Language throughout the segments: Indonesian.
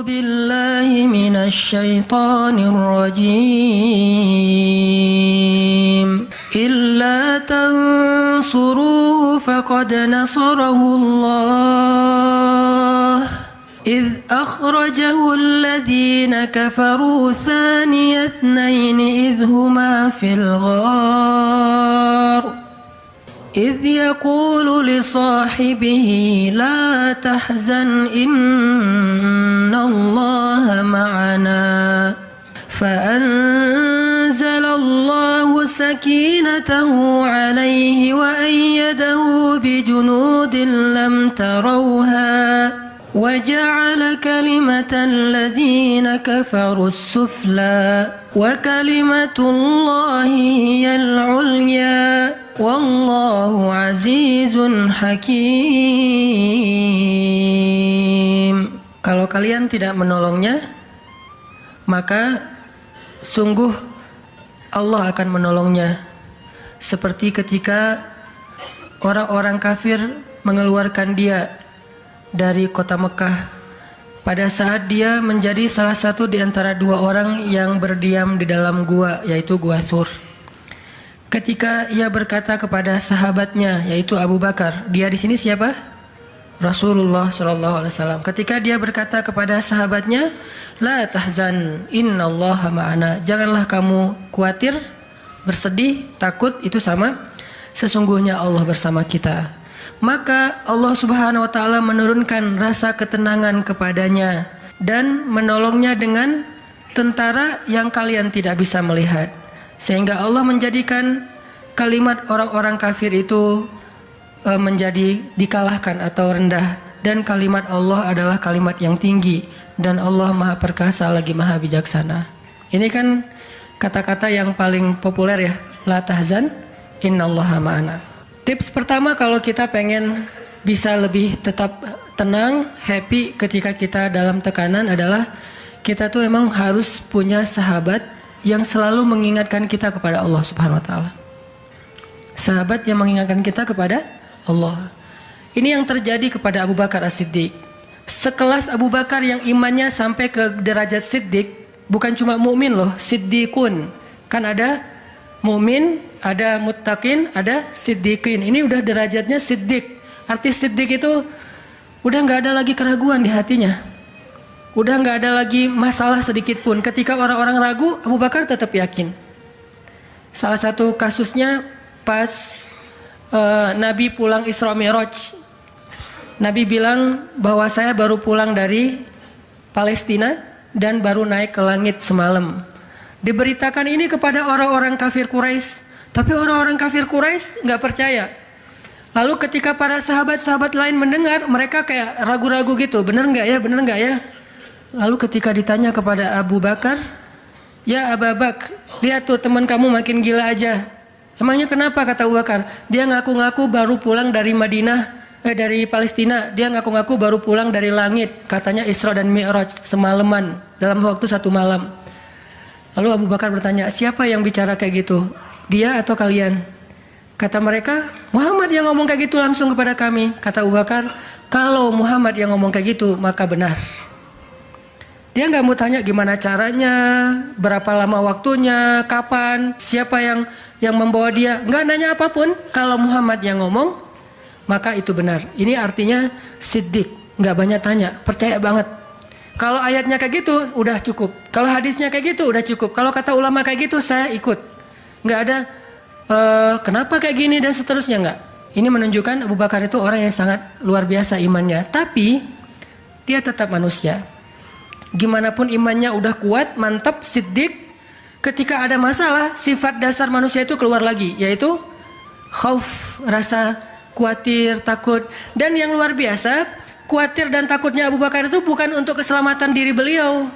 بالله من الشيطان الرجيم إلا تنصروه فقد نصره الله إذ أخرجه الذين كفروا ثاني اثنين إذ هما في الغار إذ يقول لصاحبه لا تحزن إن الله معنا فأنزل الله سكينته عليه وأيده بجنود لم تروها وجعل كلمة الذين كفروا السفلى وكلمة الله هي العليا والله عزيز حكيم. Kalau kalian tidak menolongnya, maka sungguh Allah akan menolongnya. Seperti ketika orang-orang kafir mengeluarkan dia dari kota Mekah pada saat dia menjadi salah satu di antara dua orang yang berdiam di dalam gua, yaitu gua Thur. Ketika ia berkata kepada sahabatnya, yaitu Abu Bakar, dia di sini siapa? Rasulullah Shallallahu Alaihi Wasallam. Ketika dia berkata kepada sahabatnya, la tahzan, innallaha ma'ana. Janganlah kamu khawatir, bersedih, takut, itu sama. Sesungguhnya Allah bersama kita. Maka Allah Subhanahu wa taala menurunkan rasa ketenangan kepadanya dan menolongnya dengan tentara yang kalian tidak bisa melihat. Sehingga Allah menjadikan kalimat orang-orang kafir itu menjadi dikalahkan atau rendah, dan kalimat Allah adalah kalimat yang tinggi, dan Allah Maha Perkasa lagi Maha Bijaksana. Ini kan kata-kata yang paling populer ya, la tahzan innallaha ma'ana. Tips pertama kalau kita pengen bisa lebih tetap tenang, happy ketika kita dalam tekanan adalah kita tuh memang harus punya sahabat yang selalu mengingatkan kita kepada Allah Subhanahu wa taala. Sahabat yang mengingatkan kita kepada Allah. Ini yang terjadi kepada Abu Bakar As-Siddiq. Sekelas Abu Bakar yang imannya sampai ke derajat Siddiq, bukan cuma mukmin loh, Siddiqun. Kan ada mukmin, ada muttaqin, ada siddiqin. Ini udah derajatnya siddiq. Arti siddiq itu udah nggak ada lagi keraguan di hatinya. Udah nggak ada lagi masalah sedikit pun. Ketika orang-orang ragu, Abu Bakar tetap yakin. Salah satu kasusnya pas Nabi pulang Isra Mi'raj. Nabi bilang bahwa saya baru pulang dari Palestina dan baru naik ke langit semalam. Diberitakan ini kepada orang-orang kafir Quraisy, tapi orang-orang kafir Quraisy nggak percaya. Lalu ketika para sahabat-sahabat lain mendengar, mereka kayak ragu-ragu gitu, bener nggak ya, bener nggak ya? Lalu ketika ditanya kepada Abu Bakar, ya Abu Bakar, lihat tuh teman kamu makin gila aja. Emangnya kenapa, kata Abu Bakar? Dia ngaku-ngaku baru pulang dari dari Palestina. Dia ngaku-ngaku baru pulang dari langit, katanya Isra dan Mi'raj semalaman, dalam waktu 1 malam. Lalu Abu Bakar bertanya, siapa yang bicara kayak gitu? Dia atau kalian? Kata mereka, Muhammad yang ngomong kayak gitu langsung kepada kami. Kata Abu Bakar, kalau Muhammad yang ngomong kayak gitu, maka benar. Dia nggak mau tanya gimana caranya, berapa lama waktunya, kapan, siapa yang membawa dia. Nggak nanya apapun. Kalau Muhammad yang ngomong, maka itu benar. Ini artinya siddiq, nggak banyak tanya, percaya banget. Kalau ayatnya kayak gitu, udah cukup. Kalau hadisnya kayak gitu, udah cukup. Kalau kata ulama kayak gitu, saya ikut. Nggak ada kenapa kayak gini dan seterusnya, nggak. Ini menunjukkan Abu Bakar itu orang yang sangat luar biasa imannya. Tapi dia tetap manusia. Gimana pun imannya udah kuat, mantap, siddiq, ketika ada masalah, sifat dasar manusia itu keluar lagi, yaitu khauf, rasa khawatir, takut. Dan yang luar biasa, khawatir dan takutnya Abu Bakar itu bukan untuk keselamatan diri beliau.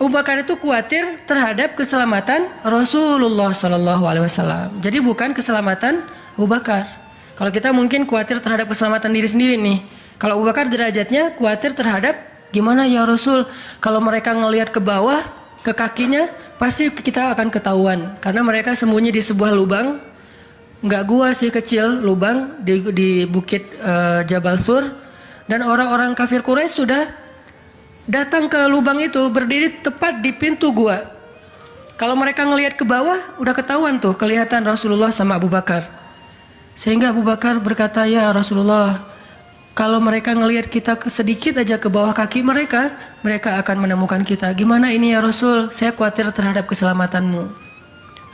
Abu Bakar itu khawatir terhadap keselamatan Rasulullah SAW. Jadi bukan keselamatan Abu Bakar. Kalau kita mungkin khawatir terhadap keselamatan diri sendiri nih. Kalau Abu Bakar derajatnya khawatir terhadap gimana ya Rasul, kalau mereka ngelihat ke bawah, ke kakinya, pasti kita akan ketahuan. Karena mereka sembunyi di sebuah lubang, nggak gua sih, kecil, lubang di bukit Jabal Thur. Dan orang-orang kafir Quraisy sudah datang ke lubang itu, berdiri tepat di pintu gua. Kalau mereka ngelihat ke bawah, udah ketahuan tuh, kelihatan Rasulullah sama Abu Bakar. Sehingga Abu Bakar berkata, ya Rasulullah, kalau mereka ngelihat kita sedikit aja ke bawah kaki mereka, mereka akan menemukan kita. Gimana ini ya Rasul? Saya khawatir terhadap keselamatanmu.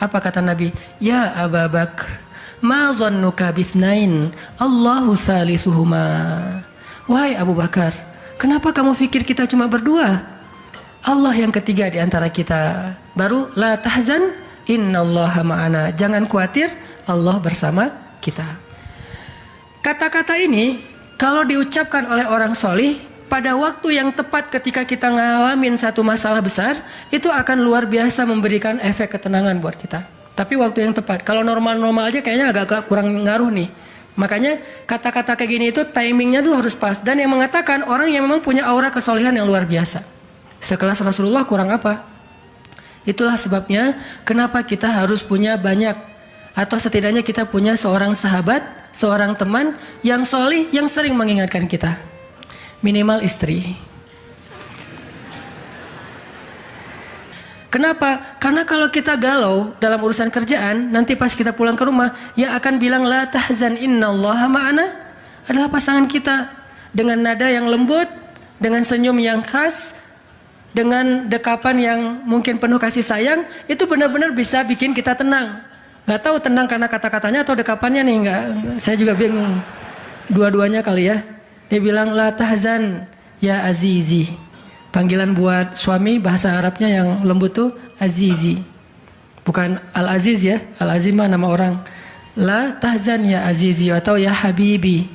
Apa kata Nabi? Ya Abu Bakar, ma dhannuka bithnain, Allahu salisuhuma. Wahai Abu Bakar, kenapa kamu pikir kita cuma berdua? Allah yang ketiga di antara kita. Baru la tahzan, innallaha ma'ana. Jangan khawatir, Allah bersama kita. Kata-kata ini kalau diucapkan oleh orang solih pada waktu yang tepat ketika kita ngalamin satu masalah besar, itu akan luar biasa memberikan efek ketenangan buat kita. Tapi waktu yang tepat. Kalau normal-normal aja kayaknya agak kurang ngaruh nih. Makanya kata-kata kayak gini itu timingnya tuh harus pas. Dan yang mengatakan orang yang memang punya aura kesolihan yang luar biasa. Sekelas Rasulullah kurang apa? Itulah sebabnya kenapa kita harus punya banyak, atau setidaknya kita punya seorang sahabat, seorang teman yang solih, yang sering mengingatkan kita. Minimal istri. Kenapa? Karena kalau kita galau dalam urusan kerjaan, nanti pas kita pulang ke rumah, yang akan bilang la tahzan innallaha ma'ana adalah pasangan kita. Dengan nada yang lembut, dengan senyum yang khas, dengan dekapan yang mungkin penuh kasih sayang, itu benar-benar bisa bikin kita tenang. Gak tahu tenang karena kata-katanya atau dekapannya nih, enggak. Saya juga bingung. Dua-duanya kali ya. Dia bilang la tahzan ya azizi. Panggilan buat suami bahasa Arabnya yang lembut tuh azizi. Bukan al-aziz ya. Al-aziz mah nama orang. La tahzan ya azizi atau ya habibi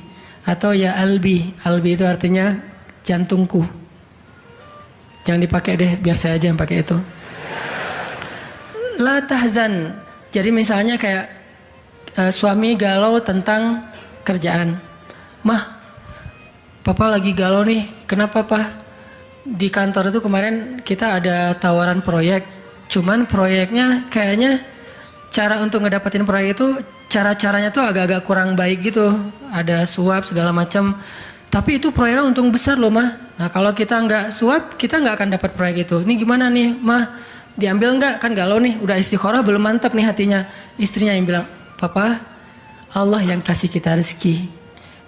atau ya albi. Albi itu artinya jantungku. Jangan dipakai deh, biar saya aja yang pakai itu. La tahzan. Jadi misalnya kayak suami galau tentang kerjaan. Mah, papa lagi galau nih. Kenapa Pak? Di kantor itu kemarin kita ada tawaran proyek. Cuman proyeknya kayaknya cara untuk ngedapetin proyek itu cara-caranya tuh agak-agak kurang baik gitu. Ada suap segala macam. Tapi itu proyeknya untung besar loh Mah. Nah kalau kita nggak suap, kita nggak akan dapat proyek itu. Ini gimana nih Mah? Diambil nggak? Kan galau nih, udah istikharah belum mantap nih hatinya. Istrinya yang bilang, Papa, Allah yang kasih kita rezeki.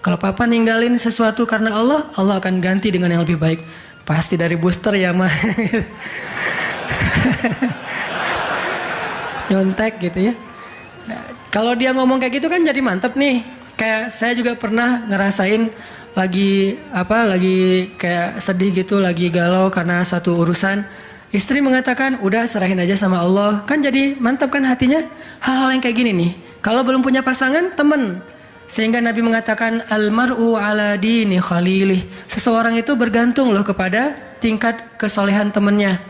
Kalau Papa ninggalin sesuatu karena Allah, Allah akan ganti dengan yang lebih baik. Pasti dari booster ya Mah. Nyontek gitu ya. Nah, kalau dia ngomong kayak gitu kan jadi mantap nih. Kayak saya juga pernah ngerasain lagi kayak sedih gitu, lagi galau karena satu urusan. Istri mengatakan, udah serahin aja sama Allah. Kan jadi mantap kan hatinya. Hal-hal yang kayak gini nih. Kalau belum punya pasangan, temen. Sehingga Nabi mengatakan, Al-mar'u ala dini khalilih. Seseorang itu bergantung loh kepada tingkat kesolehan temennya.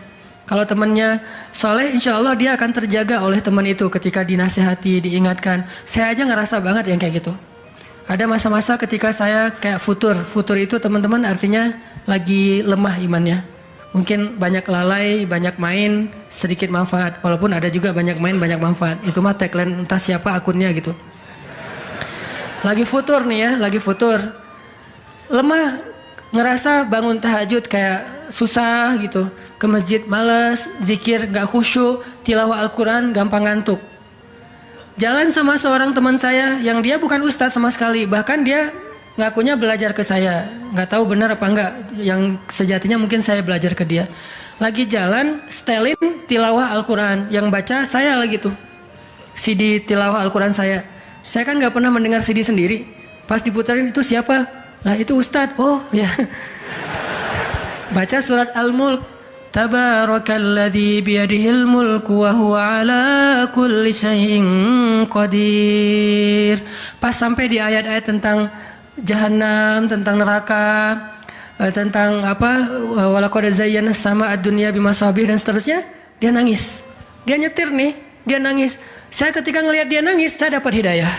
Kalau temennya soleh, insya Allah dia akan terjaga oleh teman itu ketika dinasihati, diingatkan. Saya aja ngerasa banget yang kayak gitu. Ada masa-masa ketika saya kayak futur. Futur itu teman-teman artinya lagi lemah imannya. Mungkin banyak lalai, banyak main, sedikit manfaat. Walaupun ada juga banyak main, banyak manfaat. Itu mah tagline entah siapa akunnya gitu. Lagi futur nih ya, lagi futur. Lemah, ngerasa bangun tahajud kayak susah gitu. Ke masjid males, zikir gak khusyuk, tilawah Al-Quran gampang ngantuk. Jalan sama seorang teman saya yang dia bukan ustadz sama sekali. Bahkan dia ngakunya belajar ke saya. Gak tahu benar apa enggak. Yang sejatinya mungkin saya belajar ke dia. Lagi jalan, setelin tilawah Al-Quran. Yang baca saya lagi tuh. CD tilawah Al-Quran saya. Saya kan gak pernah mendengar CD sendiri. Pas diputarin itu siapa? Lah itu ustadz. Oh ya. Baca surat Al-Mulk. Tabarakalladzi biyadihil mulku wa huwa ala kulli syai'in qadir. Pas sampai di ayat-ayat tentang Jahannam, tentang neraka, tentang apa, walaqad zayyana sama ad-dunya bimasabih dan seterusnya, dia nangis. Dia nyetir nih, dia nangis. Saya ketika ngelihat dia nangis, saya dapat hidayah.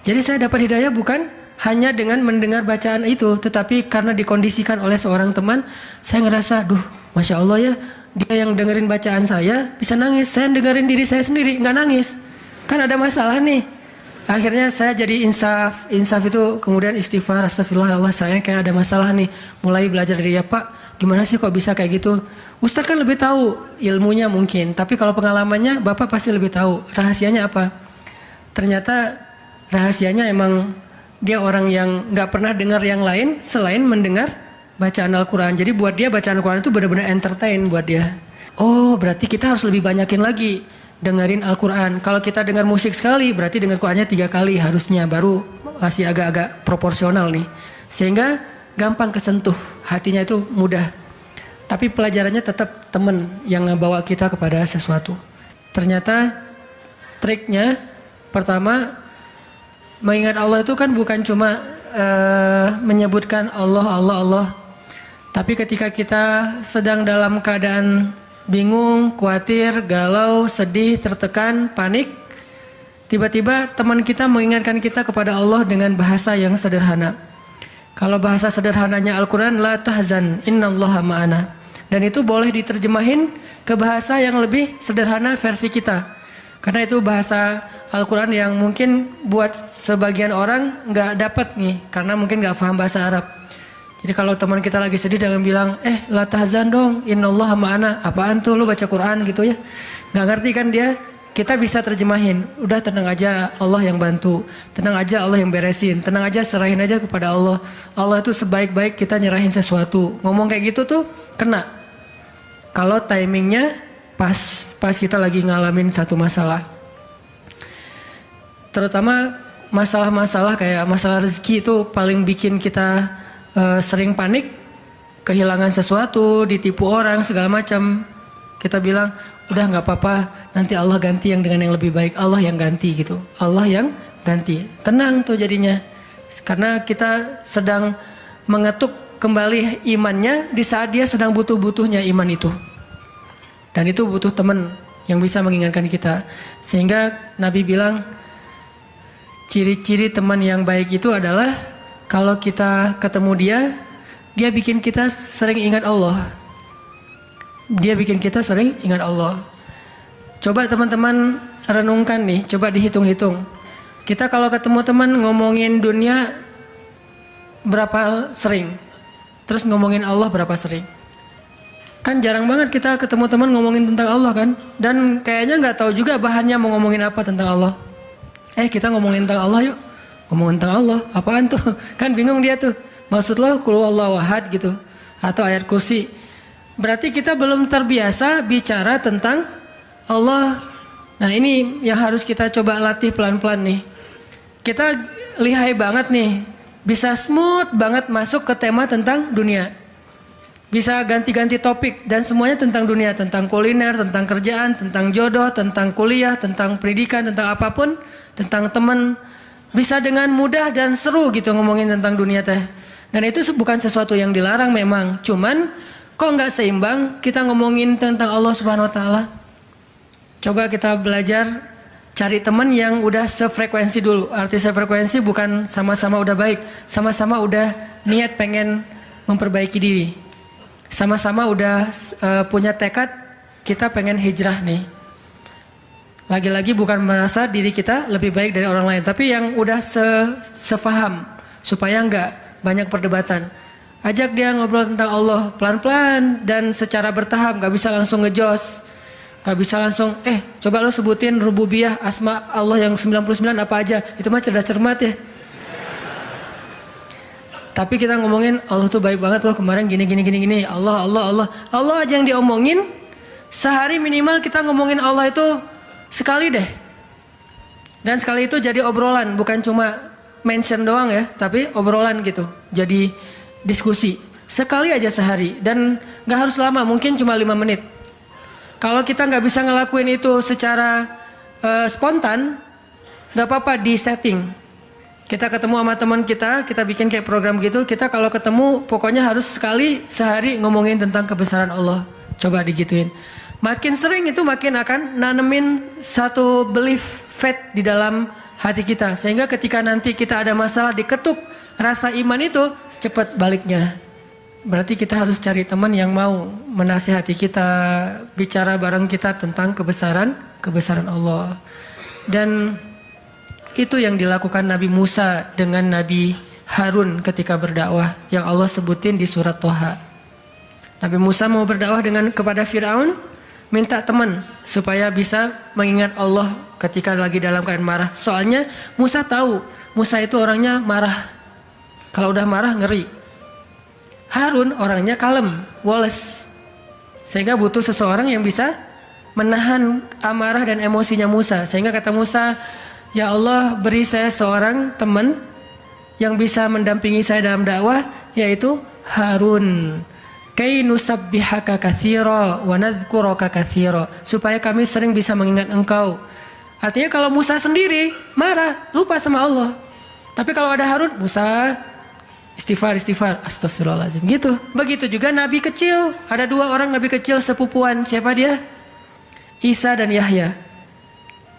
Jadi saya dapat hidayah bukan hanya dengan mendengar bacaan itu, tetapi karena dikondisikan oleh seorang teman, saya ngerasa, duh, Masya Allah ya, dia yang dengerin bacaan saya bisa nangis, saya dengerin diri saya sendiri nggak nangis, kan ada masalah nih. Akhirnya saya jadi insaf itu kemudian istighfar, astagfirullah Allah, saya kayak ada masalah nih. Mulai belajar dari dia, Pak gimana sih kok bisa kayak gitu? Ustadz kan lebih tahu ilmunya mungkin, tapi kalau pengalamannya Bapak pasti lebih tahu. Rahasianya apa? Ternyata rahasianya emang dia orang yang nggak pernah dengar yang lain selain mendengar bacaan Al-Quran. Jadi buat dia bacaan Al-Quran itu benar-benar entertain buat dia. Oh, berarti kita harus lebih banyakin lagi dengerin Al-Quran. Kalau kita dengar musik sekali, berarti dengar Qurannya 3 kali harusnya, baru masih agak-agak proporsional nih. Sehingga gampang kesentuh, hatinya itu mudah. Tapi pelajarannya tetap teman yang ngebawa kita kepada sesuatu. Ternyata triknya pertama, mengingat Allah itu kan bukan cuma menyebutkan Allah, Allah, Allah. Tapi ketika kita sedang dalam keadaan bingung, khawatir, galau, sedih, tertekan, panik, tiba-tiba teman kita mengingatkan kita kepada Allah dengan bahasa yang sederhana. Kalau bahasa sederhananya Al-Quran, la tahzan, innallaha ma'ana. Dan itu boleh diterjemahin ke bahasa yang lebih sederhana versi kita. Karena itu bahasa Al-Quran yang mungkin buat sebagian orang nggak dapat nih, karena mungkin nggak paham bahasa Arab. Jadi kalau teman kita lagi sedih dengan bilang, la tahzan dong, innallaha ma'ana. Apaan tuh lu baca Quran gitu ya? Nggak ngerti kan dia? Kita bisa terjemahin, udah tenang aja, Allah yang bantu. Tenang aja, Allah yang beresin. Tenang aja, serahin aja kepada Allah. Allah itu sebaik-baik kita nyerahin sesuatu. Ngomong kayak gitu tuh kena. Kalau timingnya pas kita lagi ngalamin satu masalah. Terutama masalah-masalah kayak masalah rezeki itu paling bikin kita sering panik, kehilangan sesuatu, ditipu orang, segala macam. Kita bilang, udah nggak apa-apa, nanti Allah ganti yang dengan yang lebih baik. Allah yang ganti gitu. Allah yang ganti. Tenang tuh jadinya. Karena kita sedang mengetuk kembali imannya di saat dia sedang butuh-butuhnya iman itu. Dan itu butuh teman yang bisa mengingatkan kita. Sehingga Nabi bilang, ciri-ciri teman yang baik itu adalah kalau kita ketemu dia bikin kita sering ingat Allah. Dia bikin kita sering ingat Allah. Coba teman-teman renungkan nih, coba dihitung-hitung. Kita kalau ketemu teman ngomongin dunia berapa sering? Terus ngomongin Allah berapa sering? Kan jarang banget kita ketemu teman ngomongin tentang Allah kan? Dan kayaknya nggak tahu juga bahannya mau ngomongin apa tentang Allah. Kita ngomongin tentang Allah yuk. Ngomongin tentang Allah, apaan tuh? Kan bingung dia tuh. Maksud lo qul huwallahu ahad gitu. Atau ayat kursi. Berarti kita belum terbiasa bicara tentang Allah. Nah ini yang harus kita coba latih pelan-pelan nih. Kita lihai banget nih. Bisa smooth banget masuk ke tema tentang dunia. Bisa ganti-ganti topik dan semuanya tentang dunia. Tentang kuliner, tentang kerjaan, tentang jodoh, tentang kuliah, tentang pendidikan, tentang apapun. Tentang teman. Bisa dengan mudah dan seru gitu ngomongin tentang dunia teh. Dan itu bukan sesuatu yang dilarang memang. Cuman kok nggak seimbang kita ngomongin tentang Allah Subhanahu Wa Taala. Coba kita belajar cari teman yang udah sefrekuensi dulu. Arti sefrekuensi bukan sama-sama udah baik, sama-sama udah niat pengen memperbaiki diri. Sama-sama udah punya tekad kita pengen hijrah nih. Lagi-lagi bukan merasa diri kita lebih baik dari orang lain, tapi yang udah sefaham supaya nggak banyak perdebatan. Ajak dia ngobrol tentang Allah pelan-pelan dan secara bertahap, nggak bisa langsung ngejos. Gak bisa langsung, coba lo sebutin rububiyah, asma Allah yang 99 apa aja. Itu mah cerdas cermat ya. Tapi kita ngomongin Allah tuh baik banget loh, kemarin gini. Allah aja yang diomongin. Sehari minimal kita ngomongin Allah itu sekali deh. Dan sekali itu jadi obrolan, bukan cuma mention doang ya, tapi obrolan gitu. Jadi diskusi. Sekali aja sehari. Dan gak harus lama, mungkin cuma 5 menit. Kalau kita nggak bisa ngelakuin itu secara spontan, nggak apa-apa di setting. Kita ketemu sama teman kita bikin kayak program gitu. Kita kalau ketemu pokoknya harus sekali sehari ngomongin tentang kebesaran Allah. Coba digituin. Makin sering itu makin akan nanemin satu belief faith di dalam hati kita. Sehingga ketika nanti kita ada masalah diketuk rasa iman itu cepat baliknya. Berarti kita harus cari teman yang mau menasihati kita, bicara bareng kita tentang kebesaran Allah. Dan itu yang dilakukan Nabi Musa dengan Nabi Harun ketika berdakwah, yang Allah sebutin di surat Toha. Nabi Musa mau berdakwah kepada Firaun, minta teman supaya bisa mengingat Allah ketika lagi dalam keadaan marah. Soalnya Musa tahu, Musa itu orangnya marah. Kalau udah marah ngeri. Harun orangnya kalem, woles. Sehingga butuh seseorang yang bisa menahan amarah dan emosinya Musa. Sehingga kata Musa, ya Allah, beri saya seorang teman yang bisa mendampingi saya dalam dakwah, yaitu Harun. Kay nusabbihaka katsira wa nadhkuraka katsira, supaya kami sering bisa mengingat engkau. Artinya kalau Musa sendiri marah, lupa sama Allah. Tapi kalau ada Harun, Musa istighfar, astagfirullahaladzim, gitu. Begitu juga nabi kecil, ada 2 orang nabi kecil sepupuan. Siapa dia? Isa dan Yahya.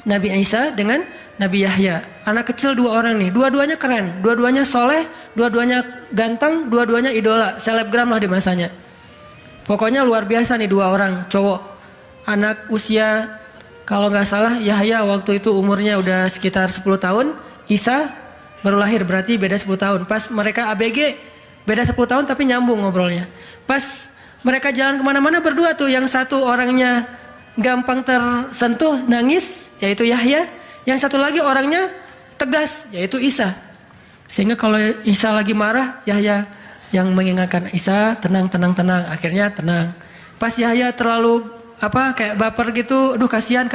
Nabi Isa dengan Nabi Yahya. Anak kecil 2 orang nih, dua-duanya keren, dua-duanya soleh, dua-duanya ganteng, dua-duanya idola, selebgram lah di masanya. Pokoknya luar biasa nih 2 orang cowok. Anak usia, kalau nggak salah Yahya waktu itu umurnya udah sekitar 10 tahun, Isa baru lahir, berarti beda 10 tahun. Pas mereka ABG, beda 10 tahun tapi nyambung ngobrolnya. Pas mereka jalan kemana-mana berdua tuh, yang satu orangnya gampang tersentuh, nangis, yaitu Yahya. Yang satu lagi orangnya tegas, yaitu Isa. Sehingga kalau Isa lagi marah, Yahya yang mengingatkan Isa, tenang. Akhirnya tenang. Pas Yahya terlalu kayak baper gitu, aduh kasihan.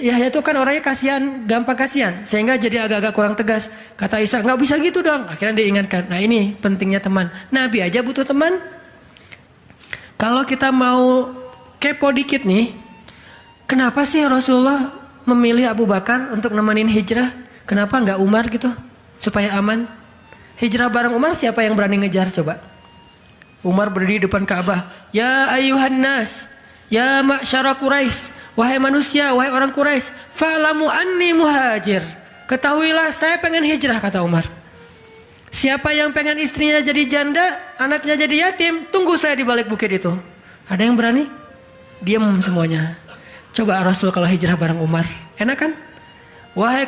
Yahya itu kan orangnya kasihan, gampang kasihan, sehingga jadi agak-agak kurang tegas. Kata Isa, nggak bisa gitu dong. Akhirnya diingatkan. Nah ini pentingnya teman. Nabi aja butuh teman. Kalau kita mau kepo dikit nih, kenapa sih Rasulullah memilih Abu Bakar untuk nemenin hijrah? Kenapa nggak Umar gitu, supaya aman? Hijrah bareng Umar, siapa yang berani ngejar coba? Umar berdiri depan Ka'bah. Ya ayuhan nas, ya ma'syara Quraisy, wahai manusia, wahai orang Quraisy, fa'lamu anni muhajir. Ketahuilah saya pengen hijrah, kata Umar. Siapa yang pengen istrinya jadi janda, anaknya jadi yatim, tunggu saya di balik bukit itu. Ada yang berani? Diam semuanya. Coba Rasul kalau hijrah bareng Umar, enak kan? Wahai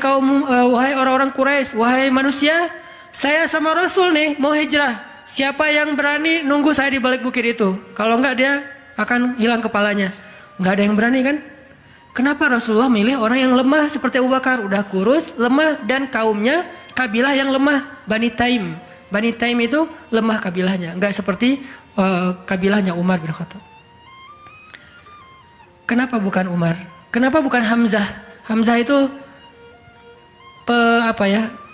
orang-orang Quraisy, wahai manusia, saya sama Rasul nih mau hijrah. Siapa yang berani nunggu saya di balik bukit itu? Kalau enggak dia akan hilang kepalanya. Enggak ada yang berani kan? Kenapa Rasulullah milih orang yang lemah seperti Abu Bakar? Udah kurus, lemah, dan kaumnya kabilah yang lemah, Bani Taim. Bani Taim itu lemah kabilahnya, enggak seperti kabilahnya Umar bin Khattab. Kenapa bukan Umar? Kenapa bukan Hamzah? Hamzah itu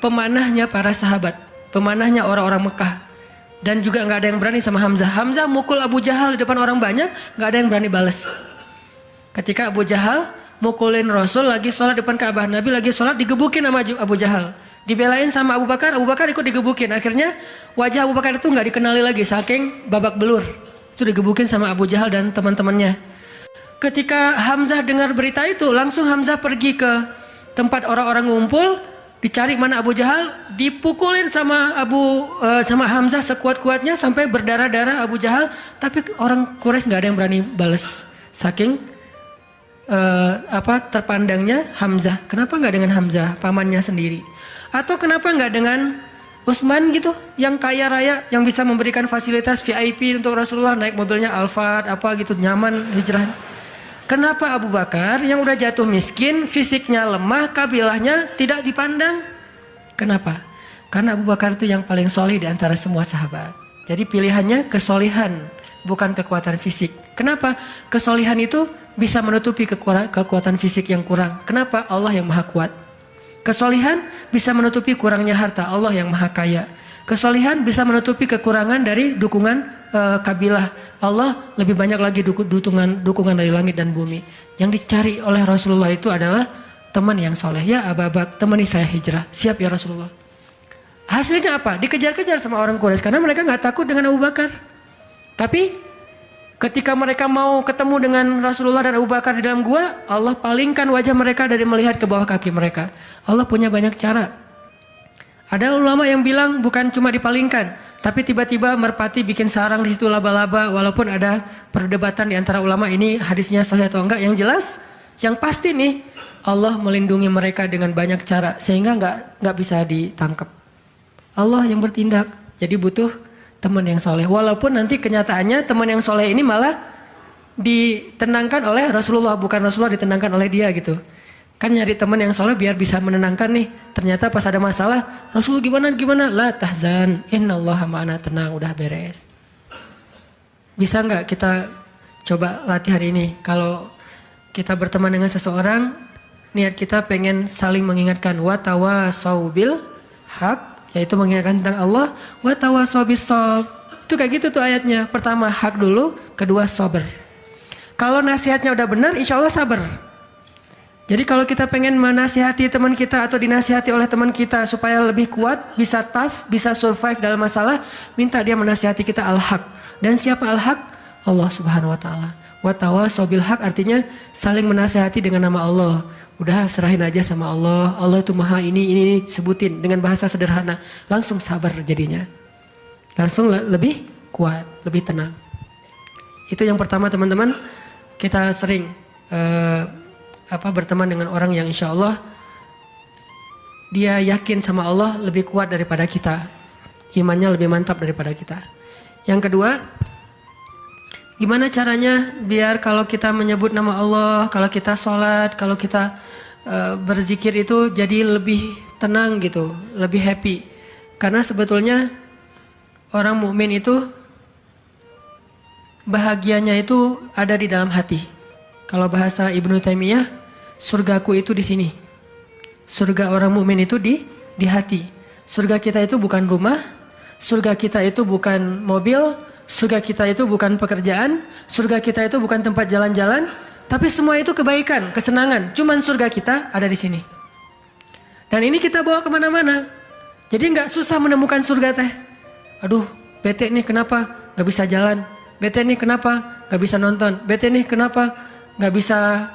pemanahnya para sahabat, pemanahnya orang-orang Mekah. Dan juga nggak ada yang berani sama Hamzah. Hamzah mukul Abu Jahal di depan orang banyak, nggak ada yang berani balas. Ketika Abu Jahal mukulin Rasul lagi sholat depan Ka'bah, Nabi lagi sholat digebukin sama Abu Jahal. Dibelain sama Abu Bakar ikut digebukin. Akhirnya wajah Abu Bakar itu nggak dikenali lagi, saking babak belur. Itu digebukin sama Abu Jahal dan teman-temannya. Ketika Hamzah dengar berita itu, langsung Hamzah pergi ke tempat orang-orang ngumpul, dicari mana Abu Jahal, dipukulin sama Hamzah sekuat-kuatnya sampai berdarah-darah Abu Jahal, tapi orang Quraisy nggak ada yang berani balas, saking terpandangnya Hamzah. Kenapa nggak dengan Hamzah, pamannya sendiri? Atau kenapa nggak dengan Utsman gitu, yang kaya raya, yang bisa memberikan fasilitas VIP untuk Rasulullah, naik mobilnya Alphard gitu, nyaman hijrah? Kenapa Abu Bakar yang udah jatuh miskin, fisiknya lemah, kabilahnya tidak dipandang? Kenapa? Karena Abu Bakar itu yang paling soleh di antara semua sahabat. Jadi pilihannya kesolihan, bukan kekuatan fisik. Kenapa? Kesolihan itu bisa menutupi kekuatan fisik yang kurang. Kenapa? Allah yang maha kuat. Kesolihan bisa menutupi kurangnya harta, Allah yang maha kaya. Kesolihan bisa menutupi kekurangan dari dukungan kabilah, Allah lebih banyak lagi dukungan dari langit dan bumi. Yang dicari oleh Rasulullah itu adalah teman yang soleh. Ya Abu Bakar, temani saya hijrah. Siap ya Rasulullah. Hasilnya apa? Dikejar-kejar sama orang Quraisy karena mereka nggak takut dengan Abu Bakar. Tapi ketika mereka mau ketemu dengan Rasulullah dan Abu Bakar di dalam gua, Allah palingkan wajah mereka dari melihat ke bawah kaki mereka. Allah punya banyak cara. Ada ulama yang bilang bukan cuma dipalingkan, tapi tiba-tiba merpati bikin sarang di situ laba-laba. Walaupun ada perdebatan di antara ulama ini hadisnya sahih atau enggak. Yang jelas, yang pasti nih Allah melindungi mereka dengan banyak cara sehingga nggak bisa ditangkap. Allah yang bertindak. Jadi butuh teman yang soleh. Walaupun nanti kenyataannya teman yang soleh ini malah ditenangkan oleh Rasulullah, bukan Rasulullah ditenangkan oleh dia gitu. Kan nyari teman yang soleh biar bisa menenangkan nih. Ternyata pas ada masalah, Rasul gimana? La tahzan, innallaha ma'ana, tenang, udah beres. Bisa nggak kita coba latihan ini? Kalau kita berteman dengan seseorang, niat kita pengen saling mengingatkan. Wa tawasau bil haq, yaitu mengingatkan tentang Allah. Wa tawasau bis shab. Itu kayak gitu tuh ayatnya. Pertama hak dulu, kedua sabar. Kalau nasihatnya udah benar, insya Allah sabar. Jadi kalau kita pengen menasihati teman kita atau dinasihati oleh teman kita supaya lebih kuat, bisa tough, bisa survive dalam masalah, minta dia menasihati kita al-haq. Dan siapa al-haq? Allah Subhanahu wa taala. Wa tawasau bil haq artinya saling menasihati dengan nama Allah. Udah serahin aja sama Allah. Allah itu maha ini sebutin dengan bahasa sederhana. Langsung sabar jadinya. Langsung lebih kuat, lebih tenang. Itu yang pertama teman-teman. Kita sering berteman dengan orang yang insya Allah dia yakin sama Allah lebih kuat daripada kita, imannya lebih mantap daripada kita. Yang kedua, gimana caranya biar kalau kita menyebut nama Allah, kalau kita sholat, kalau kita berzikir itu jadi lebih tenang gitu, lebih happy. Karena sebetulnya orang mukmin itu bahagianya itu ada di dalam hati. Kalau bahasa Ibnu Taimiyah, surgaku itu di sini. Surga orang mukmin itu di hati. Surga kita itu bukan rumah, surga kita itu bukan mobil, surga kita itu bukan pekerjaan, surga kita itu bukan tempat jalan-jalan, tapi semua itu kebaikan, kesenangan. Cuman surga kita ada di sini. Dan ini kita bawa kemana-mana. Jadi nggak susah menemukan surga teh. Aduh, bete nih kenapa nggak bisa jalan? Bete nih kenapa nggak bisa nonton? Bete nih kenapa nggak bisa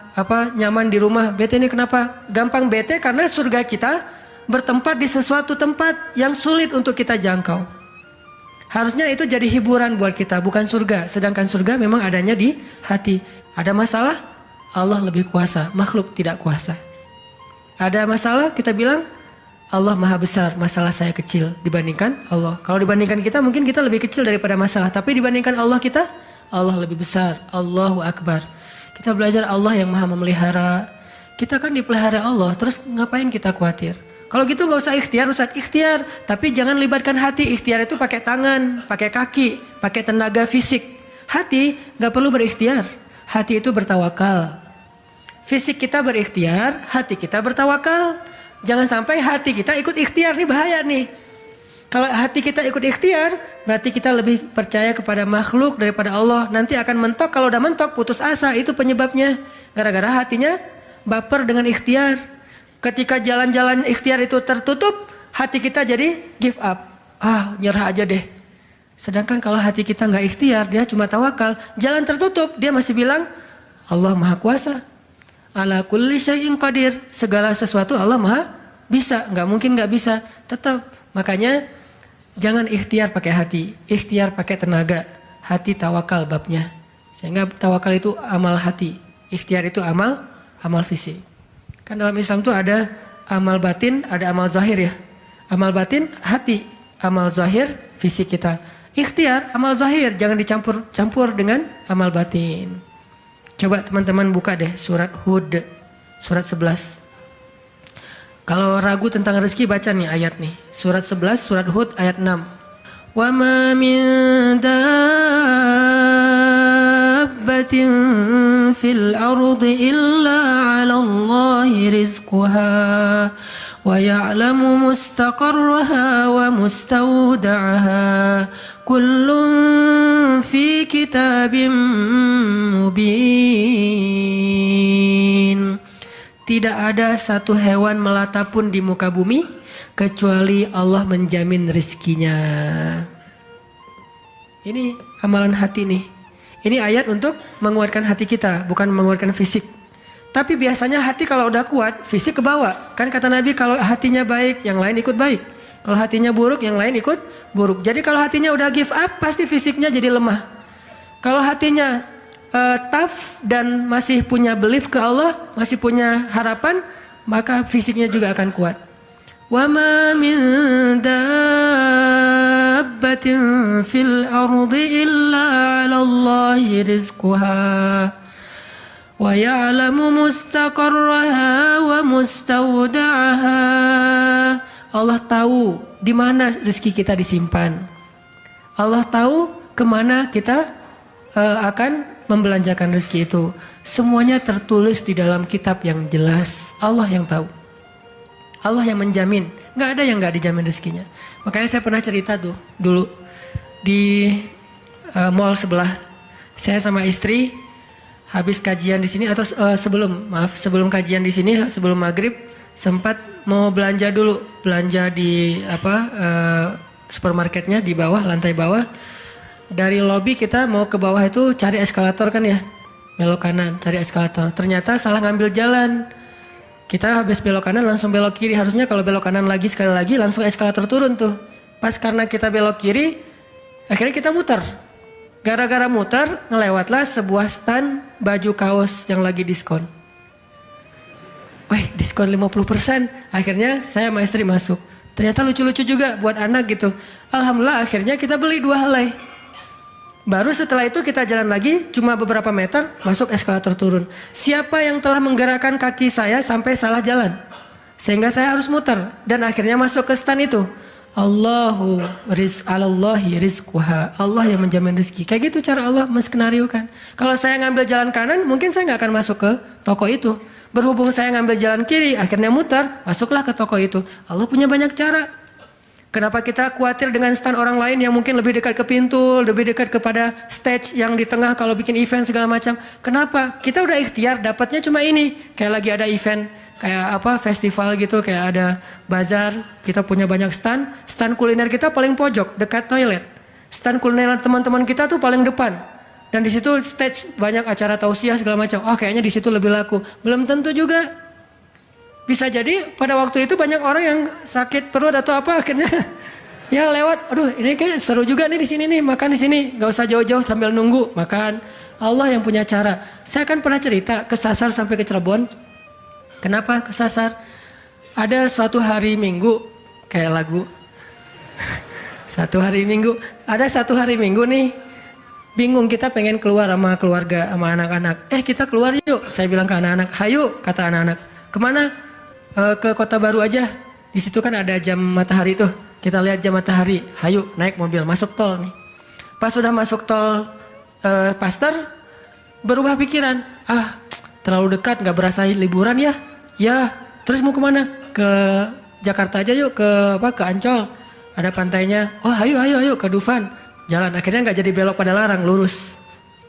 nyaman di rumah? Bete nih kenapa? Gampang bete karena surga kita bertempat di sesuatu tempat yang sulit untuk kita jangkau. Harusnya itu jadi hiburan buat kita, bukan surga. Sedangkan surga memang adanya di hati. Ada masalah, Allah lebih kuasa, makhluk tidak kuasa. Ada masalah, kita bilang Allah maha besar, masalah saya kecil dibandingkan Allah. Kalau dibandingkan kita, mungkin kita lebih kecil daripada masalah. Tapi dibandingkan Allah kita, Allah lebih besar. Allahu Akbar. Kita belajar Allah yang maha memelihara. Kita kan dipelihara Allah, terus ngapain kita khawatir? Kalau gitu nggak usah ikhtiar, Ustaz. Ikhtiar, tapi jangan libatkan hati. Ikhtiar itu pakai tangan, pakai kaki, pakai tenaga fisik. Hati nggak perlu berikhtiar. Hati itu bertawakal. Fisik kita berikhtiar, hati kita bertawakal. Jangan sampai hati kita ikut ikhtiar, nih bahaya nih. Kalau hati kita ikut ikhtiar, berarti kita lebih percaya kepada makhluk daripada Allah. Nanti akan mentok, kalau udah mentok putus asa, itu penyebabnya. Gara-gara hatinya baper dengan ikhtiar. Ketika jalan-jalan ikhtiar itu tertutup, hati kita jadi give up. Nyerah aja deh. Sedangkan kalau hati kita nggak ikhtiar, dia cuma tawakal. Jalan tertutup, dia masih bilang, Allah maha kuasa. Ala kulli syai'in qadir. Segala sesuatu Allah maha bisa. Nggak mungkin nggak bisa. Tetap. Makanya jangan ikhtiar pakai hati. Ikhtiar pakai tenaga. Hati tawakal babnya. Sehingga tawakal itu amal hati. Ikhtiar itu amal fisik. Kan dalam Islam itu ada amal batin, ada amal zahir ya. Amal batin hati, amal zahir fisik kita. Ikhtiar amal zahir, jangan dicampur-campur dengan amal batin. Coba teman-teman buka deh surat Hud, surat 11. Kalau ragu tentang rezeki baca nih ayat nih. Surat 11, surat Hud ayat 6. Wa ma min dabbatin fil ardi illa 'ala Allahi rizquha wa ya'lamu mustaqarraha wa mustawda'aha kullun fi kitabim mubin. Tidak ada satu hewan melata pun di muka bumi kecuali Allah menjamin rezekinya. Ini amalan hati nih. Ini ayat untuk menguatkan hati kita, bukan menguatkan fisik. Tapi biasanya hati kalau udah kuat, fisik ke bawah. Kan kata Nabi kalau hatinya baik, yang lain ikut baik. Kalau hatinya buruk, yang lain ikut buruk. Jadi kalau hatinya udah give up, pasti fisiknya jadi lemah. Kalau hatinya tough dan masih punya belief ke Allah, masih punya harapan, maka fisiknya juga akan kuat. Wa ma min habbatin fil ardi illa 'ala Allahi rizquha wa ya'lamu mustaqarraha wa mustawda'aha. Allah tahu di mana rezeki kita disimpan. Allah tahu kemana kita akan membelanjakan rezeki itu. Semuanya tertulis di dalam kitab yang jelas. Allah yang tahu. Allah yang menjamin. Nggak ada yang nggak dijamin rezekinya. Makanya saya pernah cerita tuh dulu di mall sebelah. Saya sama istri habis kajian di sini atau sebelum kajian di sini, sebelum maghrib sempat mau belanja dulu, belanja di supermarketnya di bawah, lantai bawah. Dari lobi kita mau ke bawah itu cari eskalator kan ya, belok kanan cari eskalator. Ternyata salah ngambil jalan. Kita habis belok kanan langsung belok kiri. Harusnya kalau belok kanan lagi sekali lagi langsung eskalator turun tuh. Pas karena kita belok kiri, akhirnya kita muter. Gara-gara muter, ngelewatlah sebuah stand baju kaos yang lagi diskon. Wih, diskon 50%. Akhirnya saya sama istri masuk. Ternyata lucu-lucu juga buat anak gitu. Alhamdulillah akhirnya kita beli 2 helai. Baru setelah itu kita jalan lagi cuma beberapa meter masuk eskalator turun. Siapa yang telah menggerakkan kaki saya sampai salah jalan? Sehingga saya harus muter dan akhirnya masuk ke stand itu. Alallahi rizquha. Allah yang menjamin rezeki. Kayak gitu cara Allah menskenariokan. Kalau saya ngambil jalan kanan mungkin saya nggak akan masuk ke toko itu. Berhubung saya ngambil jalan kiri akhirnya muter, masuklah ke toko itu. Allah punya banyak cara. Kenapa kita khawatir dengan stand orang lain yang mungkin lebih dekat ke pintu, lebih dekat kepada stage yang di tengah kalau bikin event segala macam. Kenapa? Kita udah ikhtiar dapatnya cuma ini. Kayak lagi ada event, kayak festival gitu, kayak ada bazar, kita punya banyak stand. Stand kuliner kita paling pojok, dekat toilet. Stand kuliner teman-teman kita tuh paling depan. Dan di situ stage banyak acara tausiah segala macam. Oh, kayaknya di situ lebih laku. Belum tentu juga. Bisa jadi pada waktu itu banyak orang yang sakit perut atau apa akhirnya ya lewat. Aduh, ini kayak seru juga nih di sini nih, makan di sini. Gak usah jauh-jauh sambil nunggu makan. Allah yang punya cara. Saya kan pernah cerita kesasar sampai ke Cirebon. Kenapa kesasar? Ada suatu hari Minggu kayak lagu. Ada satu hari Minggu nih. Bingung kita pengen keluar sama keluarga sama anak-anak. Kita keluar yuk. Saya bilang ke anak-anak, "Hayu," kata anak-anak. "Kemana?" Ke Kota Baru aja. Di situ kan ada jam matahari tuh. Kita lihat jam matahari. Hayu naik mobil masuk tol nih. Pas sudah masuk tol Paster, berubah pikiran. Terlalu dekat, nggak berasa liburan ya. Ya, terus mau kemana? Ke Jakarta aja yuk, ke Ancol. Ada pantainya. Oh, ayo ke Dufan. Jalan. Akhirnya nggak jadi belok pada larang, lurus.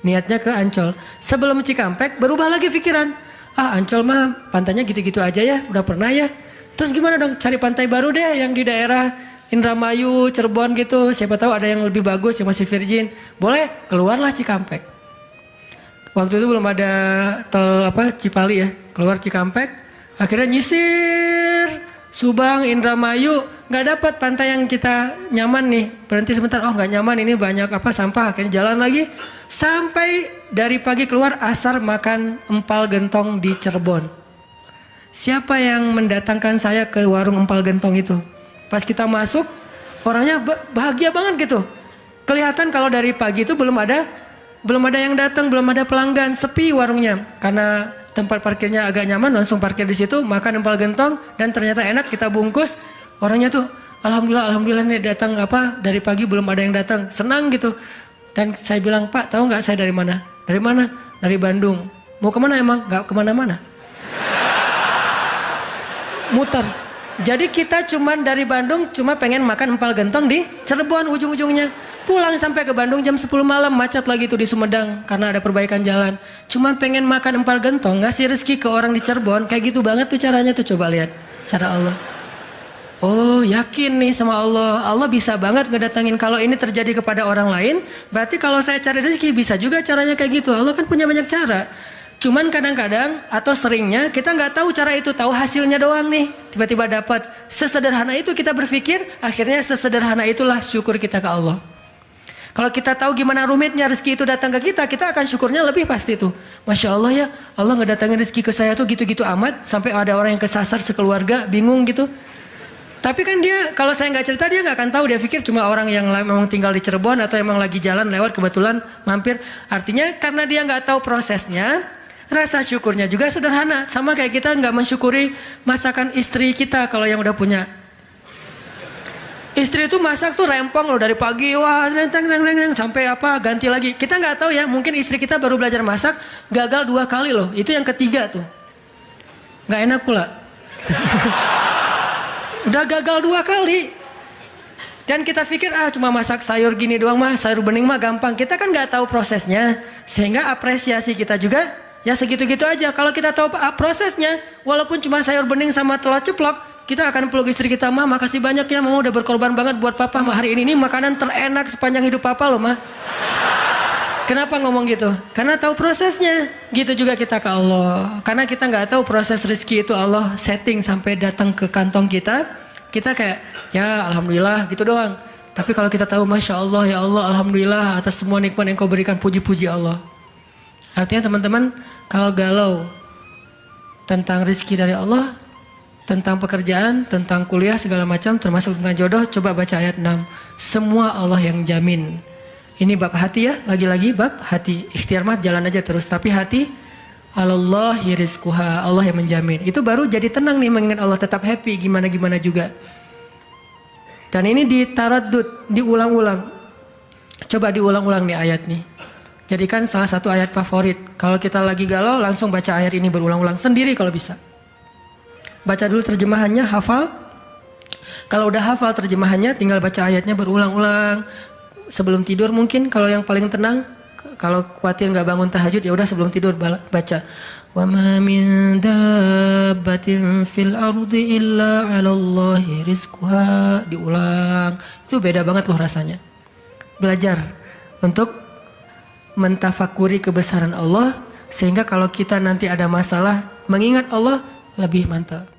Niatnya ke Ancol. Sebelum Cikampek berubah lagi pikiran. Ancol mah pantainya gitu-gitu aja ya, udah pernah ya. Terus gimana dong? Cari pantai baru deh yang di daerah Indramayu, Cirebon gitu. Siapa tahu ada yang lebih bagus yang masih virgin. Boleh, keluarlah Cikampek. Waktu itu belum ada tol Cipali ya. Keluar Cikampek, akhirnya nyisir Subang, Indramayu, nggak dapat pantai yang kita nyaman nih. Berhenti sebentar, nggak nyaman, ini banyak sampah. Akhirnya jalan lagi sampai dari pagi keluar, asar makan empal gentong di Cirebon. Siapa yang mendatangkan saya ke warung empal gentong itu? Pas kita masuk, orangnya bahagia banget gitu. Kelihatan kalau dari pagi itu belum ada yang datang, belum ada pelanggan, sepi warungnya. Karena tempat parkirnya agak nyaman, langsung parkir di situ, makan empal gentong dan ternyata enak, kita bungkus. Orangnya tuh alhamdulillah nih datang dari pagi belum ada yang datang, senang gitu. Dan saya bilang, "Pak, tahu nggak saya dari mana?" "Dari mana?" "Dari Bandung." "Mau kemana emang?" "Nggak kemana-mana." Muter. Jadi kita cuman dari Bandung cuma pengen makan empal gentong di Cirebon ujung-ujungnya. Pulang sampai ke Bandung jam 10 malam, macet lagi tuh di Sumedang karena ada perbaikan jalan. Cuma pengen makan empal gentong, ngasih rezeki ke orang di Cirebon, kayak gitu banget tuh caranya tuh. Coba lihat cara Allah. Oh, yakin nih sama Allah. Allah bisa banget ngedatangin. Kalau ini terjadi kepada orang lain, berarti kalau saya cari rezeki bisa juga caranya kayak gitu. Allah kan punya banyak cara. Cuman kadang-kadang atau seringnya kita nggak tahu cara itu, tahu hasilnya doang nih. Tiba-tiba dapat. Sesederhana itu kita berpikir, akhirnya sesederhana itulah syukur kita ke Allah. Kalau kita tahu gimana rumitnya rezeki itu datang ke kita, kita akan syukurnya lebih pasti tuh. Masya Allah ya, Allah ngedatangin rezeki ke saya tuh gitu-gitu amat, sampai ada orang yang kesasar sekeluarga, bingung gitu. Tapi kan dia, kalau saya nggak cerita dia nggak akan tahu. Dia pikir cuma orang yang memang tinggal di Cirebon atau emang lagi jalan lewat kebetulan mampir. Artinya karena dia nggak tahu prosesnya, rasa syukurnya juga sederhana. Sama kayak kita nggak mensyukuri masakan istri kita kalau yang udah punya. Istri itu masak tuh rempong loh dari pagi, wah sampai apa ganti lagi. Kita nggak tahu ya, mungkin istri kita baru belajar masak, gagal 2 kali loh. Itu yang ketiga tuh, nggak enak pula. Udah gagal 2 kali. Dan kita pikir cuma masak sayur gini doang mah, sayur bening mah gampang. Kita kan nggak tahu prosesnya, sehingga apresiasi kita juga ya segitu-gitu aja. Kalau kita tahu prosesnya, walaupun cuma sayur bening sama telur ceplok, kita akan peluk istri kita, mah makasih banyak ya, mama udah berkorban banget buat papa, mah hari ini makanan terenak sepanjang hidup papa loh mah. Kenapa ngomong gitu? Karena tahu prosesnya. Gitu juga kita ke Allah. Karena kita nggak tahu proses rezeki itu Allah setting sampai datang ke kantong kita. Kita kayak ya alhamdulillah gitu doang. Tapi kalau kita tahu masya Allah ya Allah alhamdulillah atas semua nikmat yang kau berikan, puji-puji Allah. Artinya teman-teman kalau galau tentang rezeki dari Allah, tentang pekerjaan, tentang kuliah segala macam, termasuk tentang jodoh, coba baca ayat 6. Semua Allah yang jamin. Ini bab hati ya, lagi-lagi bab hati. Ikhtiar mah jalan aja terus, tapi hati Allahi rizquha, Allah yang menjamin. Itu baru jadi tenang nih mengingat Allah, tetap happy gimana-gimana juga. Dan ini ditaraddud, diulang-ulang. Coba diulang-ulang nih ayat nih. Jadikan salah satu ayat favorit. Kalau kita lagi galau langsung baca ayat ini berulang-ulang sendiri kalau bisa. Baca dulu terjemahannya, hafal. Kalau udah hafal terjemahannya, tinggal baca ayatnya berulang-ulang. Sebelum tidur mungkin kalau yang paling tenang. Kalau khawatir nggak bangun tahajud, ya udah sebelum tidur baca. Wa ma min dabbatin fil ardi illa 'alallahi rizquha. Diulang. Itu beda banget loh rasanya. Belajar untuk mentafakuri kebesaran Allah, sehingga kalau kita nanti ada masalah mengingat Allah lebih mantap.